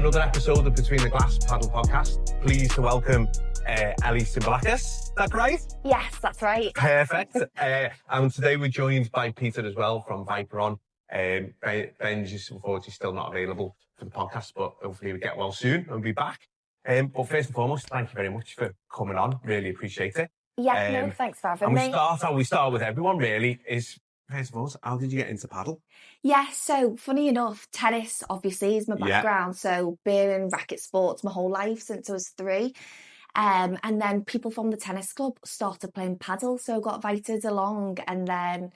another episode of Between the Glass Padel Podcast. Pleased to welcome Ellie Tsimbilakis. Is that right? Yes, that's right. Perfect. And today we're joined by Peter as well from Viper On. Ben's just unfortunately still not available for the podcast, but hopefully we get well soon and we'll be back. But first and foremost, thank you very much for coming on. Really appreciate it. Yeah, no, thanks for having me. We start with everyone really is, first of all, how did you get into paddle? Yeah, so funny enough, tennis obviously is my background. So been in racket sports my whole life since I was 3. And then people from the tennis club started playing paddle, so got invited along and then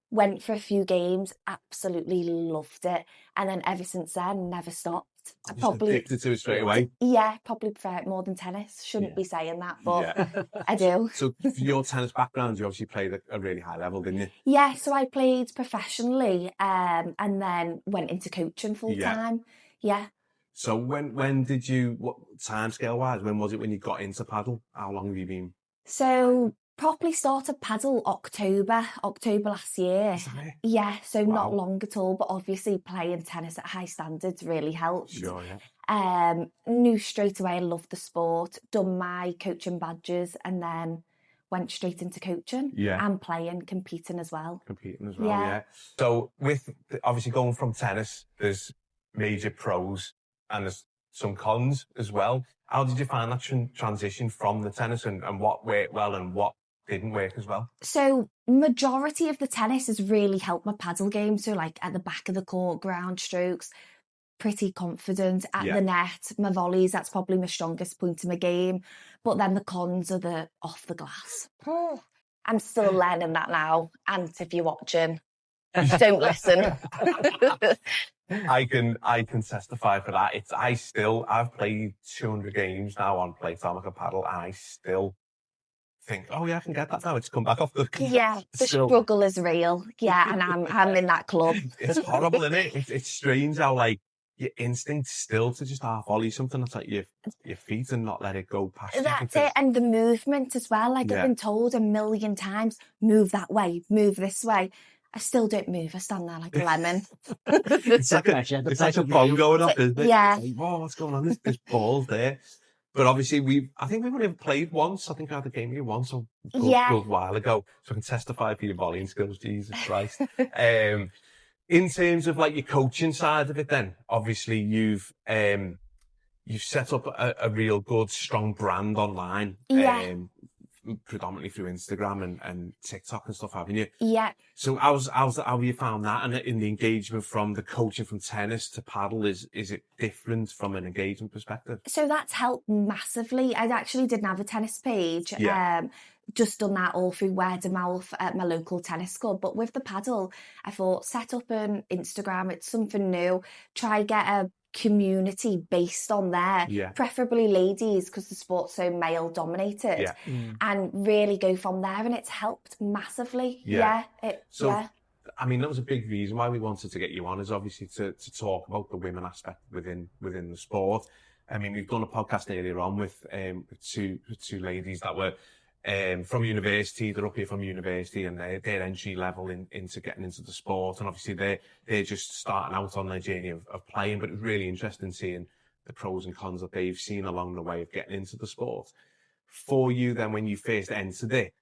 went for a few games, absolutely loved it. And then ever since then, never stopped. I probably addicted to it straight away. Yeah, probably prefer it more than tennis. Shouldn't be saying that, but I do. So for your tennis background, you obviously played at a really high level, didn't you? Yeah, so I played professionally and then went into coaching full time. Yeah. So when did you, what timescale wise, when was it when you got into paddle? How long have you been? So properly started paddle October last year. Yeah, so not long at all, but obviously playing tennis at high standards really helped. Sure, yeah. Knew straight away I loved the sport, done my coaching badges and then went straight into coaching and competing as well. Yeah. So with obviously going from tennis, there's major pros and there's some cons as well. How did you find that transition from the tennis and what worked well and what didn't work as well? So majority of the tennis has really helped my paddle game. So like at the back of the court, ground strokes, pretty confident at the net. My volleys, that's probably my strongest point in my game. But then the cons are the off the glass. I'm still learning that now. And if you're watching, don't listen. I can testify for that. I've played 200 games now on Playtomica paddle and I still think, oh yeah, I can get that now. It's come back off the... Yeah, the struggle is real. Yeah, and I'm in that club. It's horrible, isn't it? It's strange how like your instinct still to just half volley something that's like your feet and not let it go past you. That's it, and the movement as well. Like I've been told a million times, move that way, move this way. I still don't move. I stand there like a lemon. It's like a bomb going off, isn't it? Yeah. Like, whoa, what's going on? There's balls there. But obviously, I think we've only played once. I think I had a game with you once a good while ago. So I can testify for your volleying skills, Jesus Christ. In terms of like your coaching side of it then, obviously you've set up a real good, strong brand online. Predominantly through Instagram and TikTok and stuff, haven't you? Yeah. So how have you found that? And in the engagement from the coaching from tennis to paddle, is it different from an engagement perspective? So that's helped massively. I actually didn't have a tennis page. Just done that all through word of mouth at my local tennis club. But with the paddle, I thought set up an Instagram. It's something new. Try get a community based on there, preferably ladies because the sport's so male dominated, and really go from there, and it's helped massively. I mean, that was a big reason why we wanted to get you on, is obviously to talk about the women aspect within the sport. I mean, we've done a podcast earlier on with two ladies that were from university. They're up here from university and they're entry level into getting into the sport, and obviously they're just starting out on their journey of playing, but it's really interesting seeing the pros and cons that they've seen along the way of getting into the sport. For you then, when you first entered it,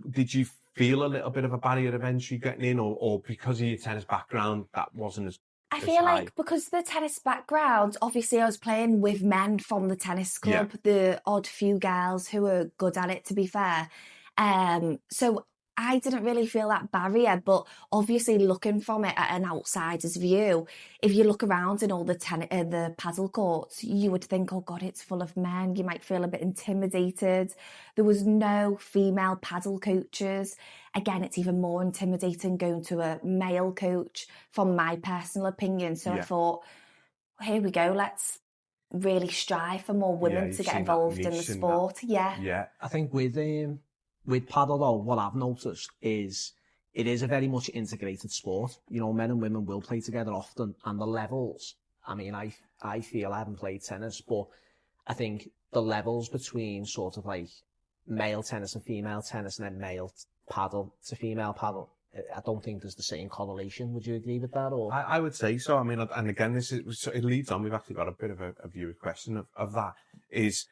did you feel a little bit of a barrier of entry getting in, or because of your tennis background that wasn't as I feel like because the tennis background, obviously I was playing with men from the tennis club, the odd few girls who were good at it, to be fair. So I didn't really feel that barrier, but obviously looking from it at an outsider's view, if you look around in all the paddle courts, you would think, oh God, it's full of men. You might feel a bit intimidated. There was no female paddle coaches. Again, it's even more intimidating going to a male coach, from my personal opinion. So I thought, here we go, let's really strive for more women to get involved in the sport. I think with paddle though, what I've noticed is it is a very much integrated sport. You know, men and women will play together often, and the levels, I mean, I feel I haven't played tennis, but I think the levels between sort of like male tennis and female tennis, and then male paddle to female paddle, I don't think there's the same correlation. Would you agree with that? Or I would say so. I mean, and again, it leads on. We've actually got a bit of a viewer question of that. Is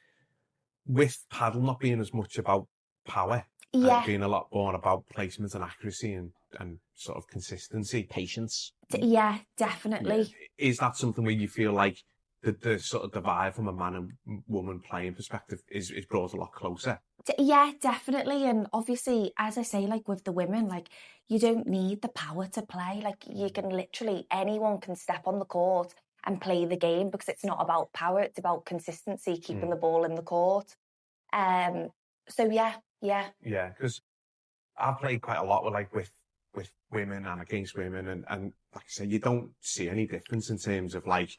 with paddle not being as much about power, and being a lot more about placement and accuracy and sort of consistency, patience. Yeah, definitely. Is that something where you feel like the sort of divide from a man and woman playing perspective is brought a lot closer? Yeah, definitely. And obviously, as I say, like with the women, like you don't need the power to play. Like you can literally, anyone can step on the court and play the game because it's not about power, it's about consistency, keeping the ball in the court. So yeah. Yeah, because I've played quite a lot with women and against women, and like I say, you don't see any difference in terms of like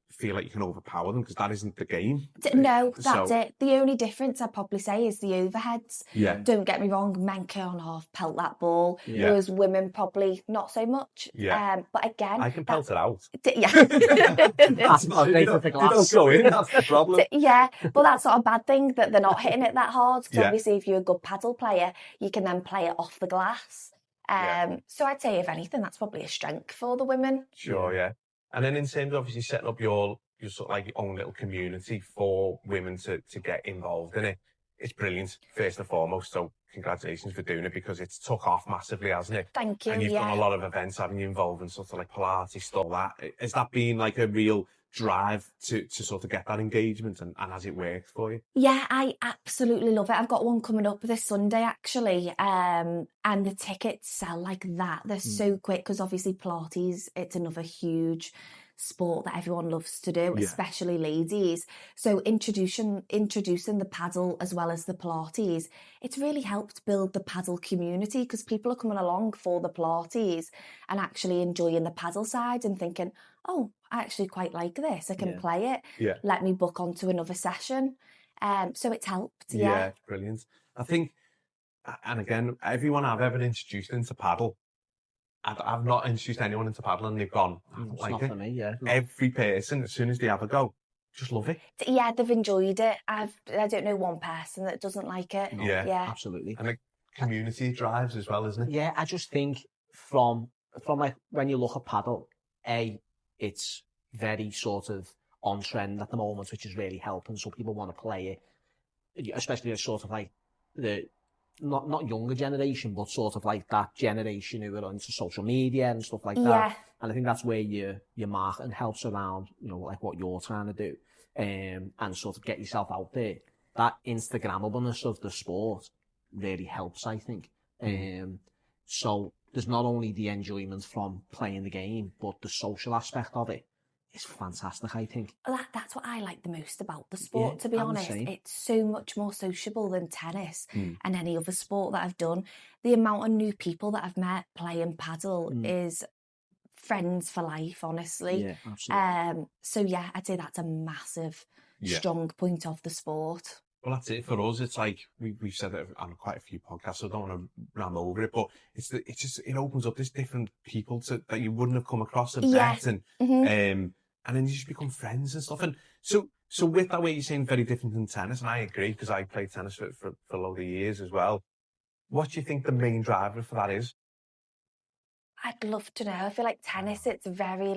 feel like you can overpower them because that isn't the game. No, that's it. The only difference I'd probably say is the overheads. Yeah. Don't get me wrong, men can half pelt that ball, whereas women probably not so much. Yeah. But again, I can pelt it out. Yeah. That's not great for the glass. Don't go in, that's the problem. Yeah, but that's not a bad thing that they're not hitting it that hard. Because obviously, if you're a good paddle player, you can then play it off the glass. So I'd say, if anything, that's probably a strength for the women. Sure, yeah. And then in terms of obviously setting up your sort of like your own little community for women to get involved in it, it's brilliant, first and foremost. So congratulations for doing it because it's took off massively, hasn't it? Thank you. And you've done a lot of events, haven't you, involved in sort of like Pilates, stuff like that. Has that been like a real drive to sort of get that engagement and has it worked for you? Yeah, I absolutely love it. I've got one coming up this Sunday actually, and the tickets sell like that. They're so quick because obviously Pilates, it's another huge sport that everyone loves to do, especially ladies. So introducing the paddle as well as the Pilates, it's really helped build the paddle community because people are coming along for the Pilates and actually enjoying the paddle side and thinking, oh, I actually quite like this. I can play it. Yeah. Let me book onto another session. So it's helped. Yeah, it's brilliant. I think, and again, everyone I've ever introduced into paddle, I've not introduced anyone into paddle and they've gone, I don't like it. For me, yeah. Every person, as soon as they have a go, just love it. Yeah, they've enjoyed it. I don't know one person that doesn't like it. No, yeah, absolutely. And the community drives as well, isn't it? Yeah, I just think from like when you look at paddle, it's very sort of on trend at the moment, which is really helping. So people want to play it, especially as sort of like the not younger generation, but sort of like that generation who are into social media and stuff like that. And I think that's where your marketing helps around, like what you're trying to do, and sort of get yourself out there. That Instagrammableness of the sport really helps, I think. So there's not only the enjoyment from playing the game, but the social aspect of it is fantastic, I think. That's what I like the most about the sport, to be honest. It's so much more sociable than tennis and any other sport that I've done. The amount of new people that I've met playing paddle is friends for life, honestly. Yeah, absolutely. So yeah, I'd say that's a massive, strong point of the sport. Well, that's it for us. It's like we've said it on quite a few podcasts, so I don't want to ram over it, but it opens up this different people that you wouldn't have come across and met, and then you just become friends and stuff. And so with that way, you're saying very different than tennis, and I agree because I played tennis for a load of years as well. What do you think the main driver for that is? I'd love to know. I feel like tennis, it's very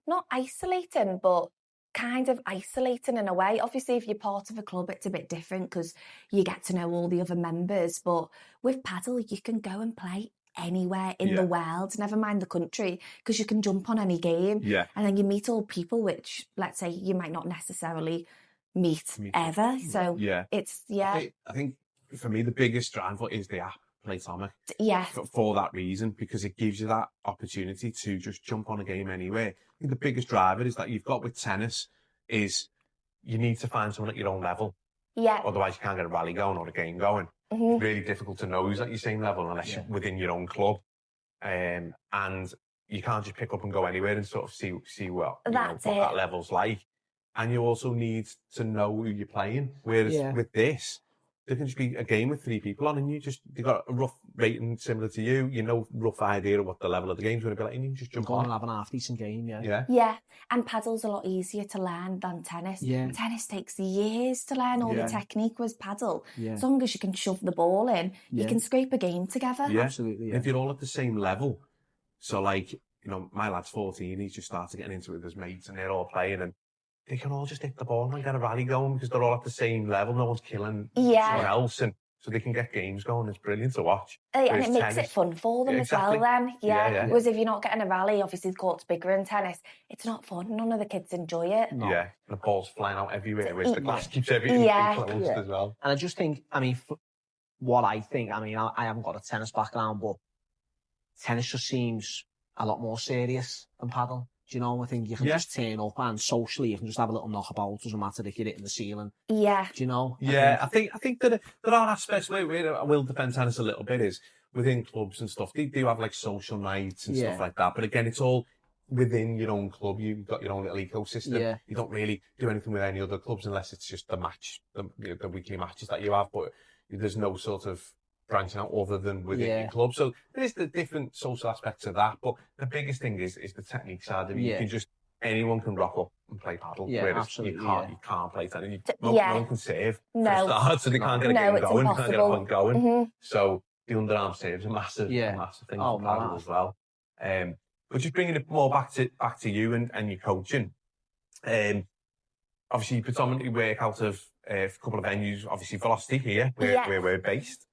not isolating, but kind of isolating in a way. Obviously, if you're part of a club, it's a bit different because you get to know all the other members. But with paddle, you can go and play anywhere in the world, never mind the country, because you can jump on any game. Yeah. And then you meet all people which, let's say, you might not necessarily meet ever. So it's, I think for me, the biggest driver is the app, Playtomic. Yeah. For that reason, because it gives you that opportunity to just jump on a game anywhere. I think the biggest driver is that you've got with tennis is you need to find someone at your own level. Yeah. Otherwise, you can't get a rally going or a game going. It's really difficult to know who's at your same level unless you're within your own club. And you can't just pick up and go anywhere and sort of see what that level's like. And you also need to know who you're playing. Whereas with this, there can just be a game with 3 people on, and they got a rough rating similar to you. You know, rough idea of what the level of the game's going to be like, and you can just jump on and have an half-decent game, Yeah, and padel's a lot easier to learn than tennis. Yeah. Tennis takes years to learn all the technique, whereas padel, as long as you can shove the ball in, you can scrape a game together. Yeah, absolutely. If you're all at the same level, so like, you know, my lad's 14, he's just started getting into it with his mates, and they're all playing, and they can all just hit the ball and get a rally going because they're all at the same level. No one's killing someone else, and so they can get games going. It's brilliant to watch. And it makes it fun for them as well then. Whereas if you're not getting a rally, obviously the court's bigger in tennis, it's not fun. None of the kids enjoy it. No. Yeah, and the ball's flying out everywhere, whereas the glass keeps everything enclosed as well. And I just think, I mean, what I think, I mean, I haven't got a tennis background, but tennis just seems a lot more serious than padel. Do you know, I think you can just turn up, and socially you can just have a little knockabout. Doesn't matter if you're hitting the ceiling. Yeah. Do you know? I think that there are aspects where I will defend tennis a little bit is within clubs and stuff. They do have like social nights and stuff like that. But again, it's all within your own club. You've got your own little ecosystem. Yeah. You don't really do anything with any other clubs unless it's just the weekly matches that you have. But there's no sort of branching out other than within your club. So there's the different social aspects of that. But the biggest thing is the technique side of it. You can just, anyone can rock up and play paddle. Yeah, absolutely. You can't play tennis. No one can save. No. So they can't get a game going. They can't get one going. Mm-hmm. So the underarm save's a massive thing for paddle as well. But just bringing it more back to you and your coaching. Obviously, you predominantly work out of a couple of venues. Obviously, Velocity here, where we're based.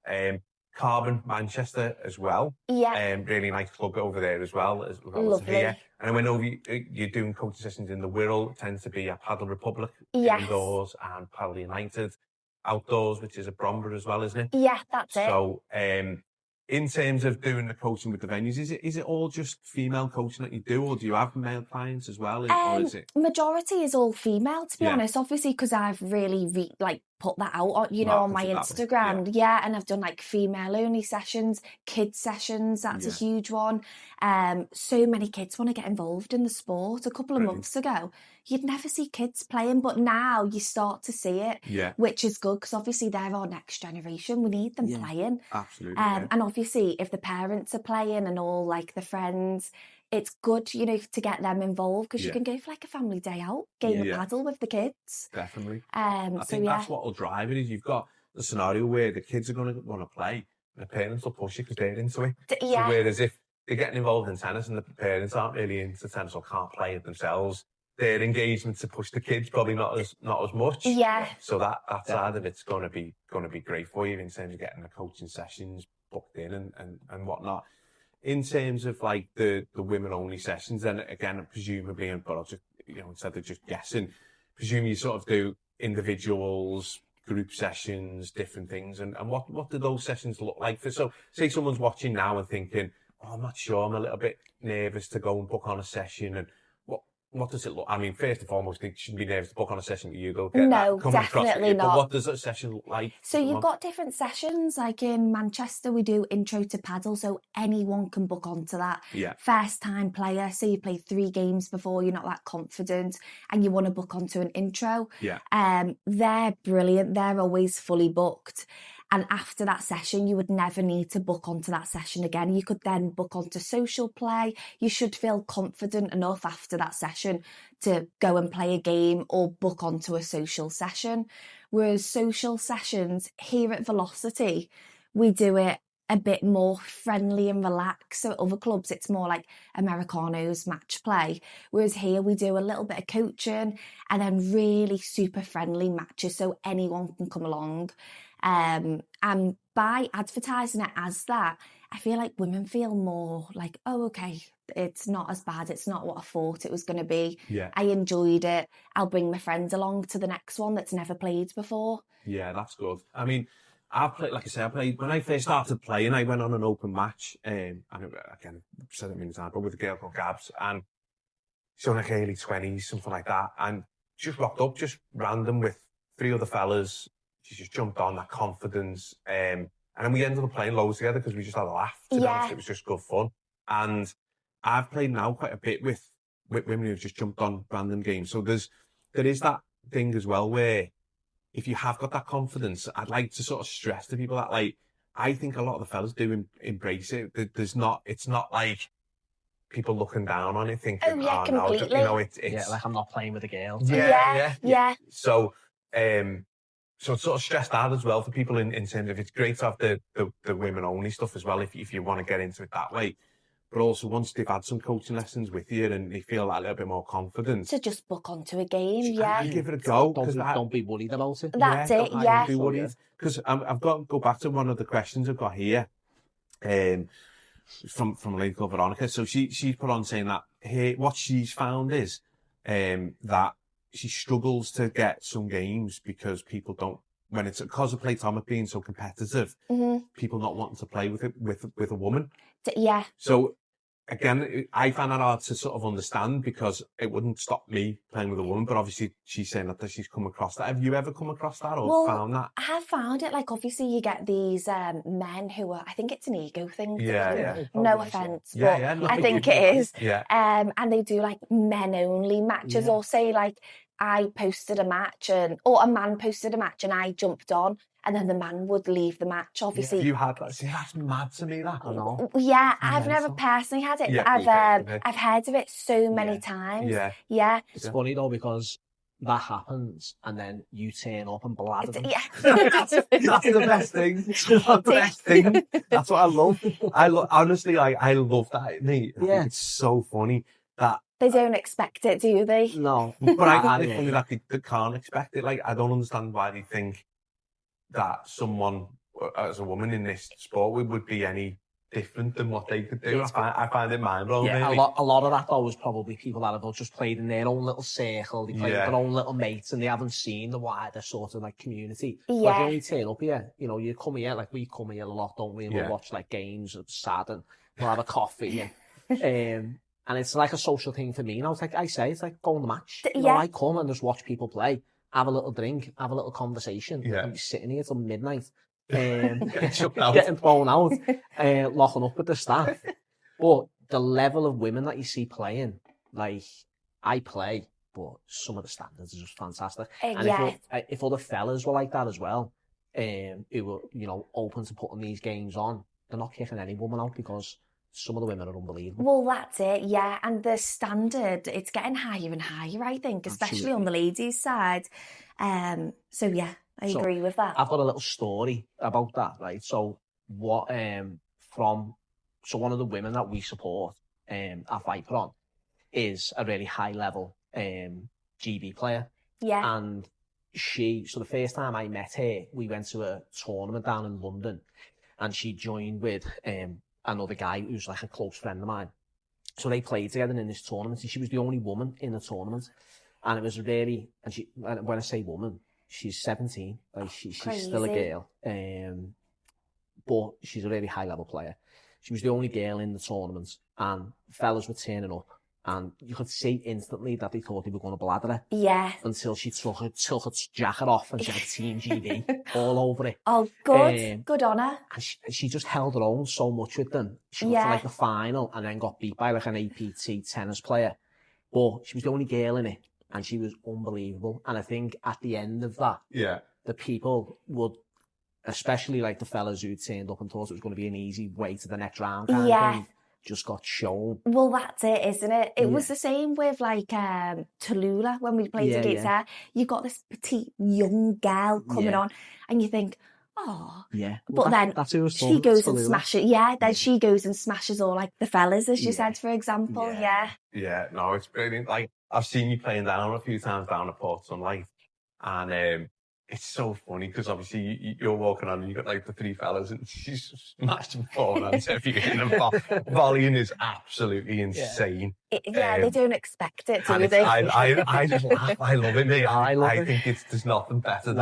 Carbon, Manchester as well. Yeah. Really nice club over there as well as Lovely. here. And I went over, you're doing coaching sessions in the Wirral. It tends to be at Padel Republic indoors, and Padel United outdoors, which is at Bromber as well, isn't it? Yeah, that's it. So, in terms of doing the coaching with the venues, is it all just female coaching that you do, or do you have male clients as well? Or is it? Majority is all female, to be honest. Obviously, because I've really put that out on, on my Instagram. And I've done like female only sessions, kids sessions. That's a huge one. So many kids want to get involved in the sport. A couple of months ago, you'd never see kids playing, but now you start to see it, which is good because obviously they're our next generation. We need them playing. Absolutely. And obviously, if the parents are playing and all like the friends, it's good, to get them involved because you can go for like a family day out, game of paddle with the kids. Definitely. I think that's what will drive it. Is you've got the scenario where the kids are going to want to play, and the parents will push it because they're into it. So whereas if they're getting involved in tennis and the parents aren't really into tennis or can't play it themselves, their engagement to push the kids probably not as much. Yeah. So that side of it's going to be great for you in terms of getting the coaching sessions booked in and whatnot. In terms of like the women only sessions, then again, presumably, but I'll just, instead of just guessing, presume you sort of do individuals, group sessions, different things. And what do those sessions look like? So say someone's watching now and thinking, I'm not sure, I'm a little bit nervous to go and book on a session. And what does it look? I mean, first and foremost, they shouldn't be nervous to book on a session that you go get. No, definitely not. But what does a session look like? So you've got different sessions. Like in Manchester, we do Intro to Padel, so anyone can book onto that. Yeah. First time player, so you play 3 games before, you're not that confident, and you want to book onto an intro. Yeah. They're brilliant. They're always fully booked. And after that session, you would never need to book onto that session again. You could then book onto social play. You should feel confident enough after that session to go and play a game or book onto a social session. Whereas social sessions here at Velocity, we do it a bit more friendly and relaxed. So at other clubs, it's more like Americanos, match play. Whereas here we do a little bit of coaching and then really super friendly matches so anyone can come along. And by advertising it as that, I feel like women feel more like, oh, okay, it's not as bad. It's not what I thought it was going to be. Yeah. I enjoyed it. I'll bring my friends along to the next one that's never played before. Yeah, that's good. I mean, I've played, like I said, when I first started playing, I went on an open match, and again, I've said it many times, but with a girl called Gabs, and she's on like early 20s, something like that, and just rocked up, just random with 3 other fellas. She just jumped on, that confidence, and then we ended up playing loads together because we just had a laugh. To be honest, it was just good fun. And I've played now quite a bit with women who've just jumped on random games. So there is that thing as well where if you have got that confidence, I'd like to sort of stress to people that, like, I think a lot of the fellas do embrace it. It's not like people looking down on it, thinking, Oh, yeah, no, completely. you know, it's like I'm not playing with a girl. Yeah. So it's sort of stressed out as well for people in terms of, it's great to have the women only stuff as well if you want to get into it that way. But also, once they've had some coaching lessons with you and they feel that little bit more confident, to just book onto a game, and give it a go. Don't be worried about it. That's it, Don't be worried. Because I've got to go back to one of the questions I've got here, from a lady called Veronica. So she's put on saying that what she's found is that she struggles to get some games because people don't, when it's because of Playtomic being so competitive, people not wanting to play with a woman. Yeah. So again, I find that hard to sort of understand because it wouldn't stop me playing with a woman, but obviously she's saying that she's come across that. Have you ever come across that or found that? I have found it. Like, obviously you get these men who are, I think it's an ego thing. No offence, but I think it is. Yeah. And they do like men only matches, or say like I posted a match or a man posted a match and I jumped on, and then the man would leave the match, obviously. You had that. See, that's mad to me, that. I know. Yeah, I've never personally had it, but I've heard of it so many times. Yeah. It's funny though, because that happens and then you turn up and blather them. Yeah. That's the best thing. That's the best thing. That's what I love. Honestly, I love that, mate. I think it's so funny that they don't expect it, do they? No. But I find it funny that they can't expect it. Like, I don't understand why they think that someone, as a woman in this sport, would be any different than what they could do. I find it mind-blowing. Yeah, really. a lot of that though was probably people that have just played in their own little circle, they played with their own little mates, and they haven't seen the wider sort of like community. Like, you only turn up here, you know, you come here, like we come here a lot, don't we? And we'll watch like games of sad, and we'll have a coffee, and it's like a social thing for me. And it's like it's like going to the match. You know, I come and just watch people play, have a little drink, have a little conversation, and be sitting here till midnight. Getting thrown out, locking up with the staff. But the level of women that you see playing, like, I play, but some of the standards are just fantastic. And if other fellas were like that as well, who were, you know, open to putting these games on, they're not kicking any woman out, because some of the women are unbelievable. Well, that's it, yeah. And the standard, it's getting higher and higher, I think, especially on the ladies' side. So, yeah, I agree with that. I've got a little story about that, right? So, one of the women that we support at Viperon is a really high-level GB player. Yeah. And so the first time I met her, we went to a tournament down in London, and she joined with another guy who's like a close friend of mine. So they played together in this tournament, and she was the only woman in the tournament. And it was really, when I say woman, she's 17, like she's still a girl, but she's a really high level player. She was the only girl in the tournament, and fellas were turning up, and you could see instantly that they thought they were going to bladder her. Yeah. Until she took her jacket off and she had Team GB all over it. Oh, good. Good on her. And she just held her own so much with them. She got to like the final and then got beat by like an APT tennis player. But she was the only girl in it, and she was unbelievable. And I think at the end of that, the people would, especially like the fellas who turned up and thought it was going to be an easy way to the next round kind of thing, just got shown. Well, that's it, isn't it? It was the same with like Tallulah when we played against her. You got this petite young girl coming on, and you think, oh. Yeah. But then she goes and smashes. Yeah, then she goes and smashes all like the fellas, as you said, for example. Yeah. Yeah, no, it's brilliant. Like, I've seen you playing down a few times down at Port Sunlight, and it's so funny because obviously you're walking on and you've got like the three fellas and she's smashed them forehands every game, and volleying is absolutely insane. They don't expect it, do they? I just laugh. I love it, mate. I think there's nothing better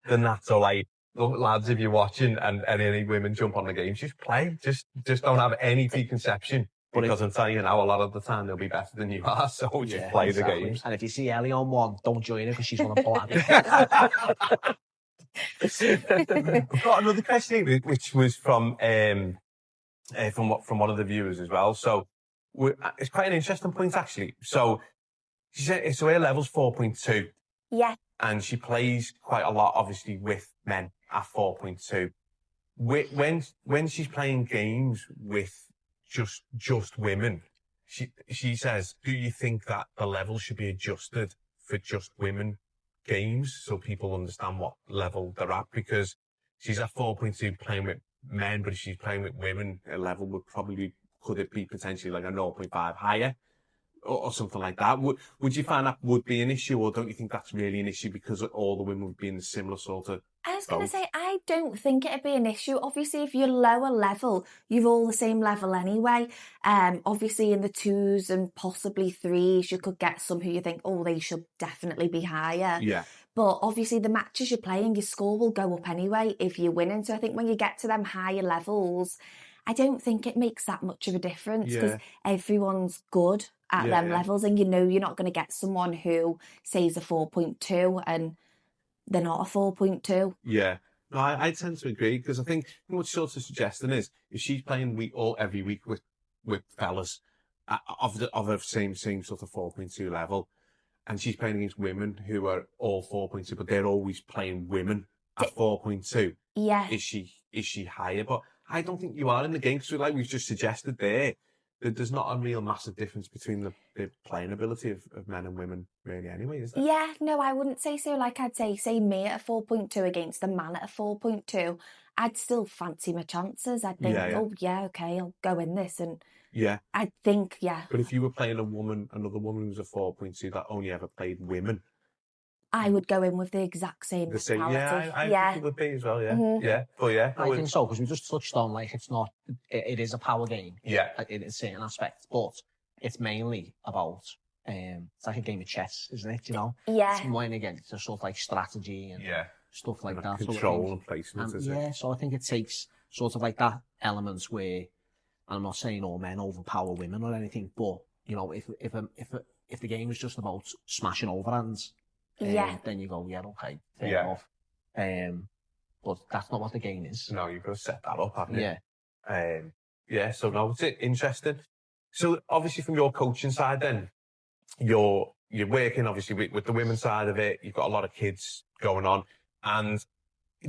than that. So like, look, lads, if you're watching and any women jump on the game, just play. Just don't have any preconception. Because I'm telling you now, a lot of the time they'll be better than you are, so just play the games. And if you see Ellie on one, don't join her because she's going to bladder. I've got another question here, which was from one of the viewers as well. So it's quite an interesting point, actually. So she said, so her level's 4.2. Yeah. and she plays quite a lot, obviously, with men at 4.2. When she's playing games with just women, she says, do you think that the level should be adjusted for just women games so people understand what level they're at? Because she's at 4.2 playing with men, but if she's playing with women, her level could it be potentially like a 0.5 higher or something like that? Would you find that would be an issue, or don't you think that's really an issue because all the women would be in a similar sort of... I was going to say, I don't think it'd be an issue. Obviously, if you're lower level, you're all the same level anyway. Obviously, in the 2s and possibly 3s, you could get some who you think, oh, they should definitely be higher. Yeah. But obviously, the matches you're playing, your score will go up anyway if you're winning. So I think when you get to them higher levels, I don't think it makes that much of a difference because everyone's good at them levels, and you're not going to get someone who says a 4.2 and they're not a 4.2. Yeah. No, I tend to agree, because I think what sort of suggesting is if she's playing every week with fellas of the same sort of 4.2 level, and she's playing against women who are all 4.2, but they're always playing women at 4.2. Yeah. Is she higher? But I don't think you are in the game, because like we've just suggested there's not a real massive difference between the playing ability of men and women really anyway, is there? Yeah, no, I wouldn't say so. Like I'd say me at a 4.2 against a man at a 4.2, I'd still fancy my chances. I'd think, okay, I'll go in this. And I'd think, But if you were playing another woman who's a 4.2 that only ever played women, I would go in with the exact same mentality. I think it would be as well, I think so, because we just touched on, like, it is a power game. Yeah. In a certain aspect, but it's mainly about, it's like a game of chess, isn't it, Yeah. It's more, again, it's just sort of like strategy and stuff like that. Control and placement, is it? Yeah, so I think it takes sort of like that element where, and I'm not saying all men overpower women or anything, but, if the game is just about smashing overhands, then you go, okay, fair enough. But that's not what the game is. No, you've got to set that up, haven't you? Yeah. So no, it's interesting. So obviously from your coaching side then, you're working obviously with the women's side of it, you've got a lot of kids going on, and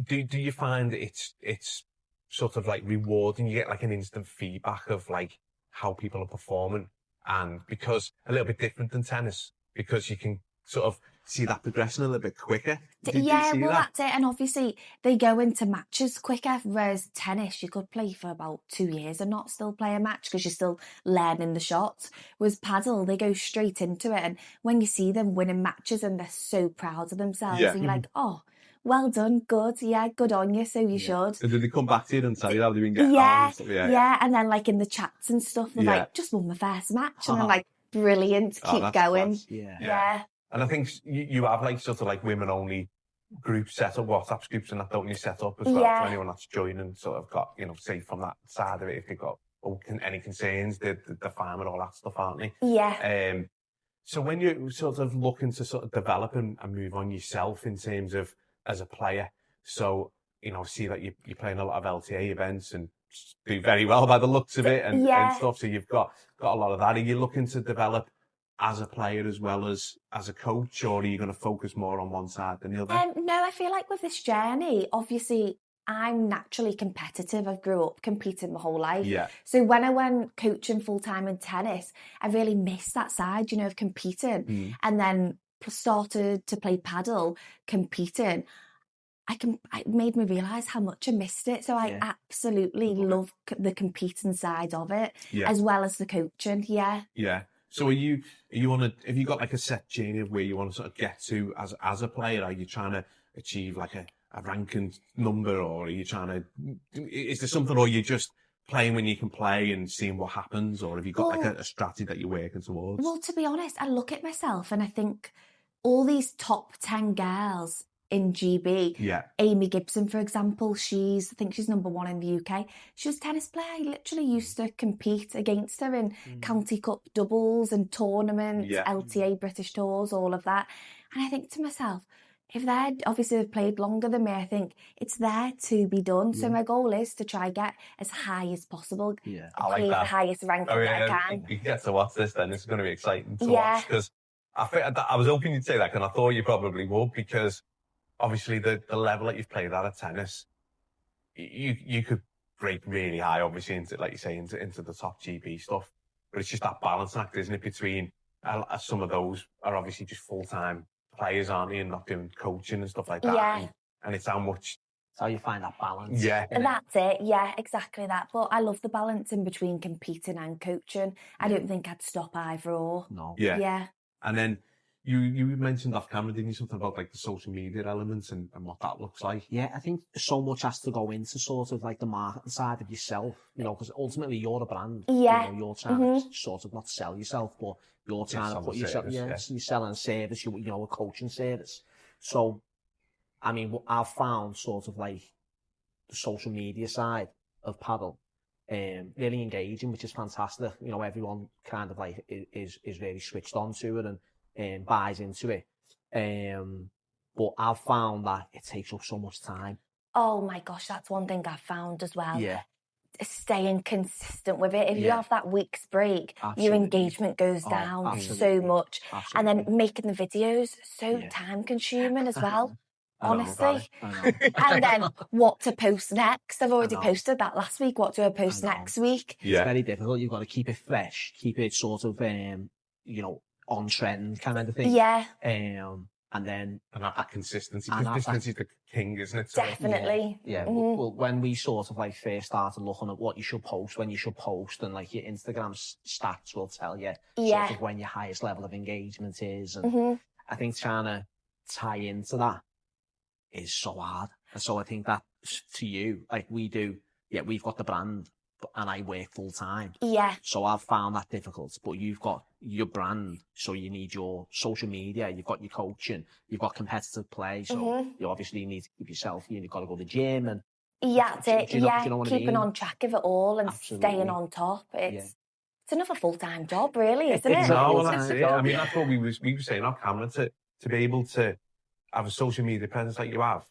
do you find it's sort of like rewarding? You get like an instant feedback of like how people are performing, and because a little bit different than tennis, because you can sort of see that progression a little bit quicker. That's it. And obviously they go into matches quicker, whereas tennis, you could play for about 2 years and not still play a match because you're still learning the shots. Whereas padel, they go straight into it. And when you see them winning matches and they're so proud of themselves, and you're like, oh, well done, good, good on you, so you should. And did they come back to you and tell you how they've been getting on? And stuff? And then like in the chats and stuff, they're like, just won my first match. And I'm like, brilliant, keep going. Yeah. And I think you have like sort of like women only groups set up, WhatsApp groups and that, don't you, set up as well for anyone that's joining, sort of got, say from that side of it, if they've got any concerns, they're fine with all that stuff, aren't they? Yeah. So when you're sort of looking to sort of develop and move on yourself in terms of as a player, so, see that you're playing a lot of LTA events and do very well by the looks of it and stuff, so you've got a lot of that. Are you looking to develop as a player as well as a coach, or are you going to focus more on one side than the other? No, I feel like with this journey, obviously, I'm naturally competitive. I grew up competing my whole life. Yeah. So when I went coaching full-time in tennis, I really missed that side, of competing. And then started to play padel, competing. It made me realise how much I missed it. So I absolutely love the competing side of it, as well as the coaching. Yeah. So have you got like a set journey of where you want to sort of get to as a player? Are you trying to achieve like a ranking number, or are you is there something, or are you just playing when you can play and seeing what happens, or have you got like a strategy that you're working towards? Well, to be honest, I look at myself and I think all these top 10 girls in GB. Amy Gibson, for example, I think she's number 1 in the UK. She was a tennis player. I literally used to compete against her in County Cup doubles and tournaments, LTA British Tours, all of that. And I think to myself, if they've played longer than me, I think it's there to be done. So my goal is to try get as high as possible. I like that. The highest ranking that I can. You get to watch this then. It's going to be exciting to watch, because I was hoping you'd say that, and I thought you probably would, because obviously the level that you've played at tennis, you could break really high, obviously, into, like you say, into the top GB stuff. But it's just that balance act, isn't it, between some of those are obviously just full-time players, aren't they, and not doing coaching and stuff like that. Yeah. And it's how much... It's how you find that balance. Yeah. And that's it. Yeah, exactly that. But I love the balance in between competing and coaching. I don't think I'd stop either or. No. Yeah. Yeah. And then you mentioned off camera, didn't you, something about like the social media elements and what that looks like? Yeah, I think so much has to go into sort of like the marketing side of yourself, you know, because ultimately you're a brand. Yeah. You know, you're trying to sort of not sell yourself, but you're trying to put yourself, service, you're selling a service, you know, a coaching service. So, I mean, what I've found sort of like the social media side of Padel, really engaging, which is fantastic. You know, everyone kind of like is really switched on to it and buys into it. But I've found that it takes up so much time. Oh my gosh, that's one thing I've found as well. Yeah. Staying consistent with it. If you have that week's break, your engagement goes down so much. And then making the videos, so time consuming as well. Honestly. And then what to post next. I've already posted that last week. What do I post next week? Yeah. It's very difficult. You've got to keep it fresh, keep it sort of, you know, on trend kind of thing. Yeah. And then... And that consistency. Consistency is the king, isn't it? So, Definitely. Yeah. Well, when we sort of like first started looking at what you should post, when you should post, and like your Instagram stats will tell you sort of when your highest level of engagement is. And I think trying to tie into that is so hard. And so I think that to you, like we do, we've got the brand and I work full time. Yeah. So I've found that difficult, but you've got your brand, so you need your social media, you've got your coaching, you've got competitive play, so you obviously need to keep yourself, you've got to go to the gym and... Yeah, that's it. Do you know keeping on track of it all and staying on top. It's another full-time job, really, isn't it? No, well, that's it. I mean, that's what we were saying off camera, to be able to have a social media presence like you have,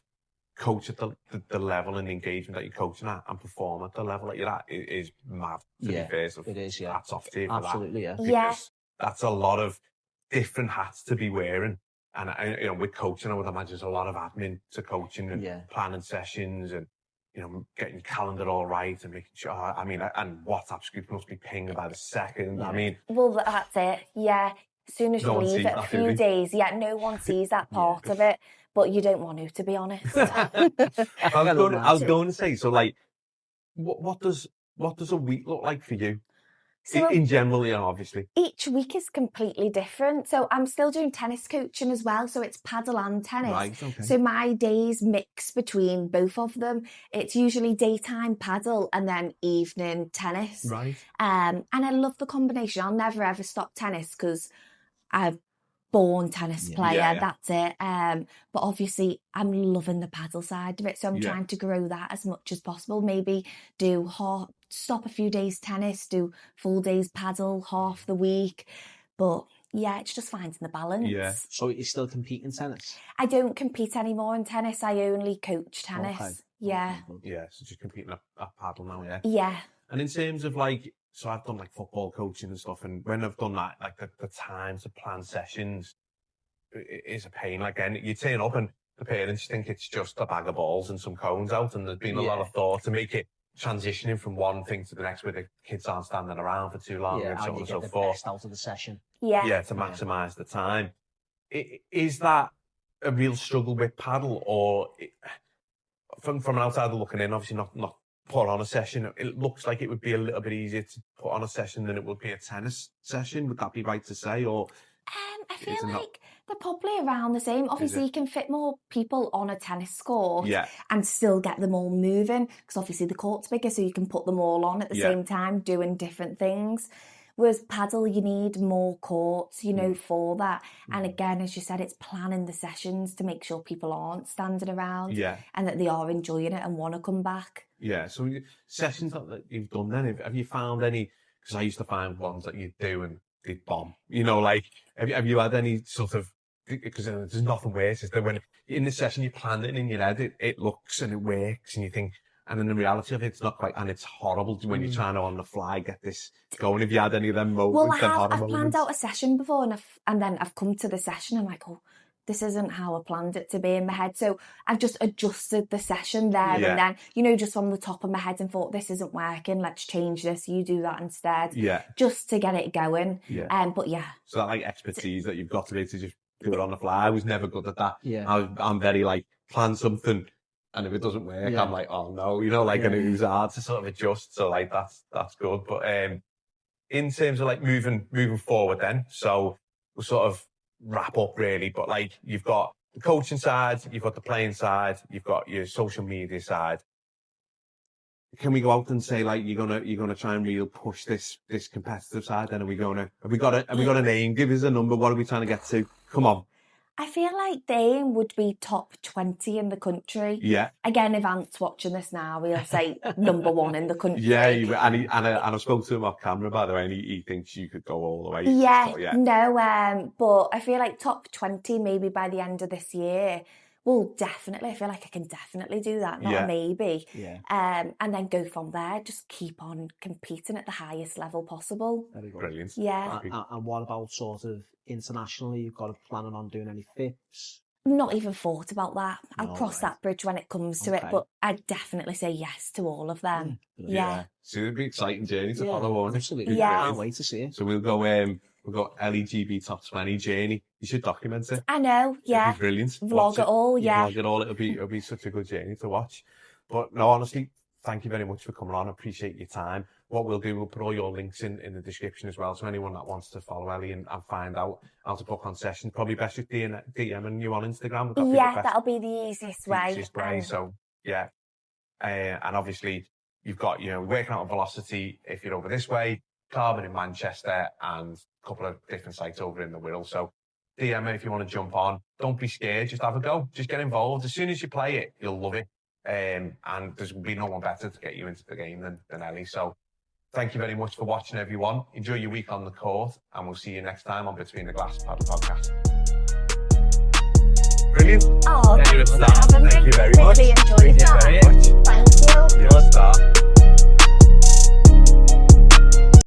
coach at the level and engagement that you're coaching at, and perform at the level that you're at is mad, to be fair. So it is, yeah. Hats off to you for absolutely, that. Because that's a lot of different hats to be wearing. And, you know, with coaching, I would imagine there's a lot of admin to coaching and planning sessions and, you know, getting your calendar all right and making sure, I mean, and WhatsApp group must be pinging by the second. I mean... Well, that's it, yeah. As soon as you leave it, a few days, no one sees that part of it. But you don't want to be honest. I was going to say, so like, what does a week look like for you? So, in general, yeah, obviously. Each week is completely different. So I'm still doing tennis coaching as well. So it's paddle and tennis. Right, okay. So my days mix between both of them. It's usually daytime paddle and then evening tennis. Right. And I love the combination. I'll never ever stop tennis because I've born tennis player, that's it. But obviously I'm loving the paddle side of it, so I'm trying to grow that as much as possible. Maybe do stop a few days tennis, do full days paddle half the week. But it's just finding the balance. Yeah. So you still compete in tennis? I don't compete anymore in tennis. I only coach tennis. Okay. Yeah. Yeah, so just competing at paddle now, Yeah. And in terms of like, so I've done like football coaching and stuff, and when I've done that, like the time to plan sessions is a pain. Like, and you turn up and the parents think it's just a bag of balls and some cones out, and there's been a lot of thought to make it transitioning from one thing to the next where the kids aren't standing around for too long and so on and so forth. Best out of the session. Yeah. To maximise the time. Is that a real struggle with paddle, or from an outsider looking in, obviously not put on a session, it looks like it would be a little bit easier to put on a session than it would be a tennis session? Would that be right to say? Or I feel like they're probably around the same. Obviously, you can fit more people on a tennis court and still get them all moving, because obviously the court's bigger, so you can put them all on at the same time doing different things. Whereas paddle, you need more courts, for that. And again, as you said, it's planning the sessions to make sure people aren't standing around and that they are enjoying it and want to come back. Yeah, so sessions that you've done then, have you found any, because I used to find ones that you do and they bomb, like, have you had any sort of, because there's nothing worse, is that when in the session you plan it in your head, it looks and it works and you think, And then the reality of it's not quite, and it's horrible when you're trying to on the fly get this going. If you had any of them moments, Well, I've planned out a session before, and then I've come to the session, and I'm like, oh, this isn't how I planned it to be in my head. So I've just adjusted the session there and then, you know, just from the top of my head, and thought, this isn't working, let's change this, you do that instead. Yeah. Just to get it going. Yeah. But yeah. So that like expertise that you've got to be able to just do it on the fly. I was never good at that. Yeah. I'm very like, plan something, and if it doesn't work, I'm like, oh no, you know, like, and it was hard to sort of adjust. So like, that's good. But in terms of like moving forward then, so we'll sort of wrap up really, but like, you've got the coaching side, you've got the playing side, you've got your social media side. Can we go out and say like, you're gonna try and really push this competitive side? Then have we got a name? Give us a number. What are we trying to get to? Come on. I feel like the aim would be top 20 in the country. Yeah. Again, if Ant's watching this now, he'll say number 1 in the country. Yeah, and I spoke to him off camera, by the way, and he thinks you could go all the way. Yeah, so, yeah. No, but I feel like top 20 maybe by the end of this year. Well, definitely. I feel like I can definitely do that, not a maybe. Yeah. And then go from there. Just keep on competing at the highest level possible. Very good. Brilliant. Yeah. And what about sort of internationally? You've got planning on doing any FIPs? Not even thought about that. I'll No, cross right. that bridge when it comes to it, but I'd definitely say yes to all of them. Yeah. So it'll be an exciting journey to follow, won't it? Absolutely. Yeah. Can't wait to see it. So we'll go Ellie GB top 20 journey. You should document it. I know, yeah. It'd be brilliant. Vlog it all, yeah. Vlog it all. It'll be such a good journey to watch. But no, honestly, thank you very much for coming on. I appreciate your time. What we'll do, we'll put all your links in the description as well. So anyone that wants to follow Ellie and find out how to book on sessions, probably best with DMing you on Instagram. That'll be the easiest way. Easiest way. So yeah. And obviously you've got, you know, working out on Velocity if you're over this way, Carbon in Manchester, and a couple of different sites over in the Wirral. So DM me if you want to jump on. Don't be scared. Just have a go. Just get involved. As soon as you play it, you'll love it. And there's be no one better to get you into the game than Ellie. So thank you very much for watching, everyone. Enjoy your week on the court, and we'll see you next time on Between the Glass Padel Podcast. Brilliant. Oh, thank you for having me. Thank you very much. Really enjoyed that. Thank you very much. Thank you. You're a star.